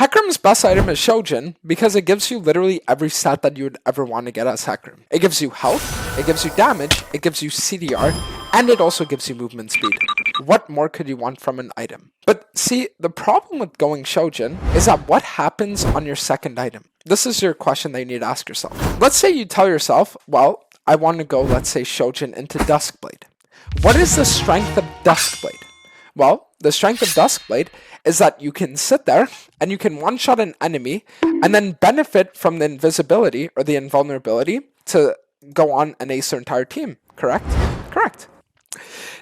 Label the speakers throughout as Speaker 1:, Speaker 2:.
Speaker 1: Hecarim's best item is Shojin because it gives you literally every stat that you would ever want to get as Hecarim. It gives you health, it gives you damage, it gives you CDR, and it also gives you movement speed. What more could you want from an item? But see, the problem with going Shojin is that what happens on your second item? This is your question that you need to ask yourself. Let's say you tell yourself, well, I want to go, let's say, Shojin into Duskblade. What is the strength of Duskblade? Well, the strength of Duskblade is that you can sit there and you can one-shot an enemy and then benefit from the invisibility or the invulnerability to go on and ace their entire team, correct? Correct.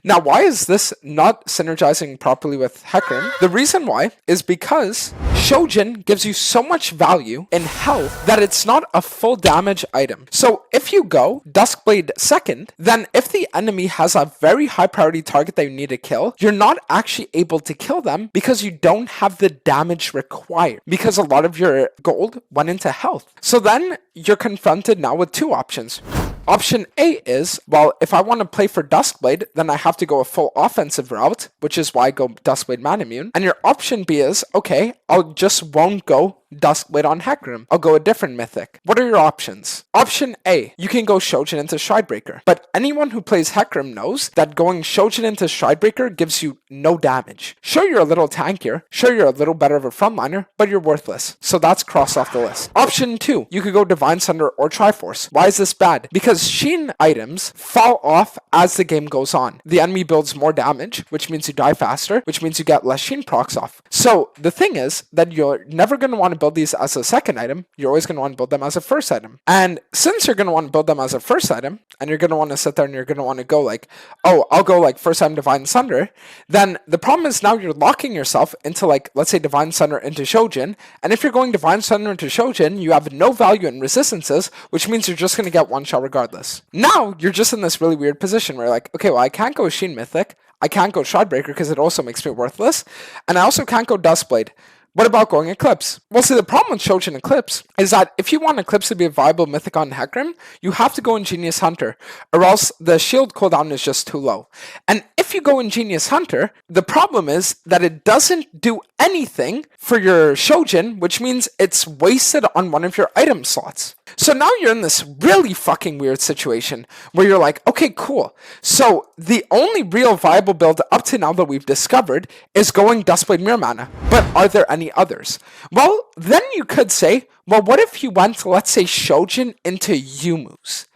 Speaker 1: Now, why is this not synergizing properly with Hecarim? The reason why is because Shojin gives you so much value in health that it's not a full damage item. So if you go Duskblade second, then if the enemy has a very high priority target that you need to kill, you're not actually able to kill them because you don't have the damage required because a lot of your gold went into health. So then you're confronted now with two options. Option A is, well, if I want to play for Duskblade, then I have to go a full offensive route, which is why I go Duskblade Man Immune. And your option B is, okay, I'll just won't go Duskblade on Hecarim. I'll go a different mythic. What are your options? Option A, you can go Shojin into Stridebreaker. But anyone who plays Hecarim knows that going Shojin into Stridebreaker gives you no damage. Sure, you're a little tankier. Sure, you're a little better of a frontliner, but you're worthless. So that's crossed off the list. Option 2, you could go Divine Sunder or Triforce. Why is this bad? Because Sheen items fall off as the game goes on. The enemy builds more damage, which means you die faster, which means you get less Sheen procs off. So the thing is that you're never going to want to build these as a second item. You're always going to want to build them as a first item. And since you're going to want to build them as a first item, and you're going to want to sit there and you're going to want to go like, oh, I'll go like first item Divine Sunder, then the problem is now you're locking yourself into like, let's say Divine Sunder into Shojin. And if you're going Divine Sunder into Shojin, you have no value in resistances, which means you're just going to get one shot regardless. Now you're just in this really weird position where you're like, okay, well, I can't go Sheen Mythic. I can't go Stridebreaker because it also makes me worthless. And I also can't go Duskblade. What about going Eclipse? Well, see, the problem with Shojin Eclipse is that if you want Eclipse to be a viable mythic on Hecarim, you have to go Ingenious Hunter, or else the shield cooldown is just too low. And if you go Ingenious Hunter, the problem is that it doesn't do anything for your Shojin, which means it's wasted on one of your item slots. So now you're in this really fucking weird situation where you're like, okay, cool. So the only real viable build up to now that we've discovered is going Duskblade Mirror Mana. But are there any others? Well, then you could say, well, what if you went, let's say, Shojin into Yumu's?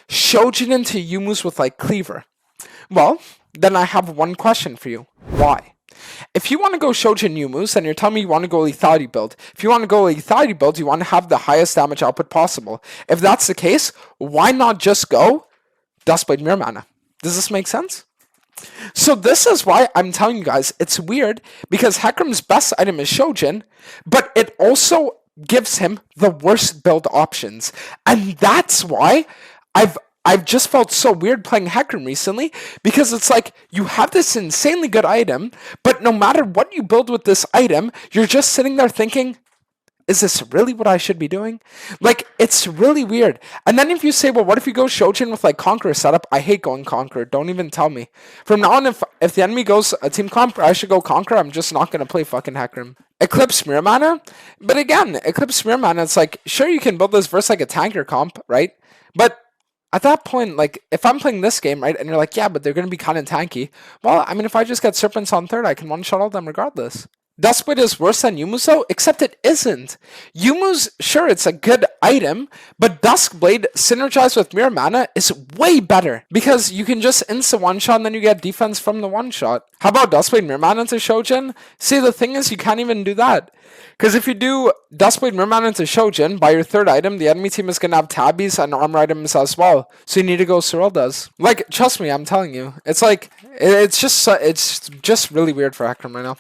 Speaker 1: Shojin into Yumu's with like Cleaver. Well, then I have one question for you. Why? If you want to go Shojin Yumu's, then you're telling me you want to go lethality build. If you want to go lethality build, you want to have the highest damage output possible. If that's the case, why not just go Duskblade Mirror Mana? Does this make sense? So this is why I'm telling you guys, it's weird, because Hecarim's best item is Shojin, but it also gives him the worst build options. And that's why I've just felt so weird playing Hecarim recently, because it's like, you have this insanely good item, but no matter what you build with this item, you're just sitting there thinking, is this really what I should be doing? Like, it's really weird. And then if you say, well, what if you go Shojin with like Conqueror setup? I hate going Conqueror. Don't even tell me. From now on, if the enemy goes a team comp, I should go Conqueror. I'm just not going to play fucking Hecarim. Eclipse Mirror Mana? But again, Eclipse Mirror Mana, it's like, sure, you can build this versus like a tanker comp, right? But at that point, like, if I'm playing this game, right, and you're like, yeah, but they're going to be kind of tanky. Well, I mean, if I just get Serpents on third, I can one-shot all of them regardless. Duskblade is worse than Yumu's though, except it isn't. Yumu's, sure, it's a good item, but Duskblade synergized with Mirror Mana is way better, because you can just insta one-shot and then you get defense from the one-shot. How about Duskblade Mirror Mana into Shojin? See, the thing is, you can't even do that. Because if you do Duskblade Mirror Mana into Shojin, by your third item, the enemy team is going to have tabbies and armor items as well. So you need to go Sorrel does. Like, trust me, I'm telling you. It's like, it's just really weird for Hecarim right now.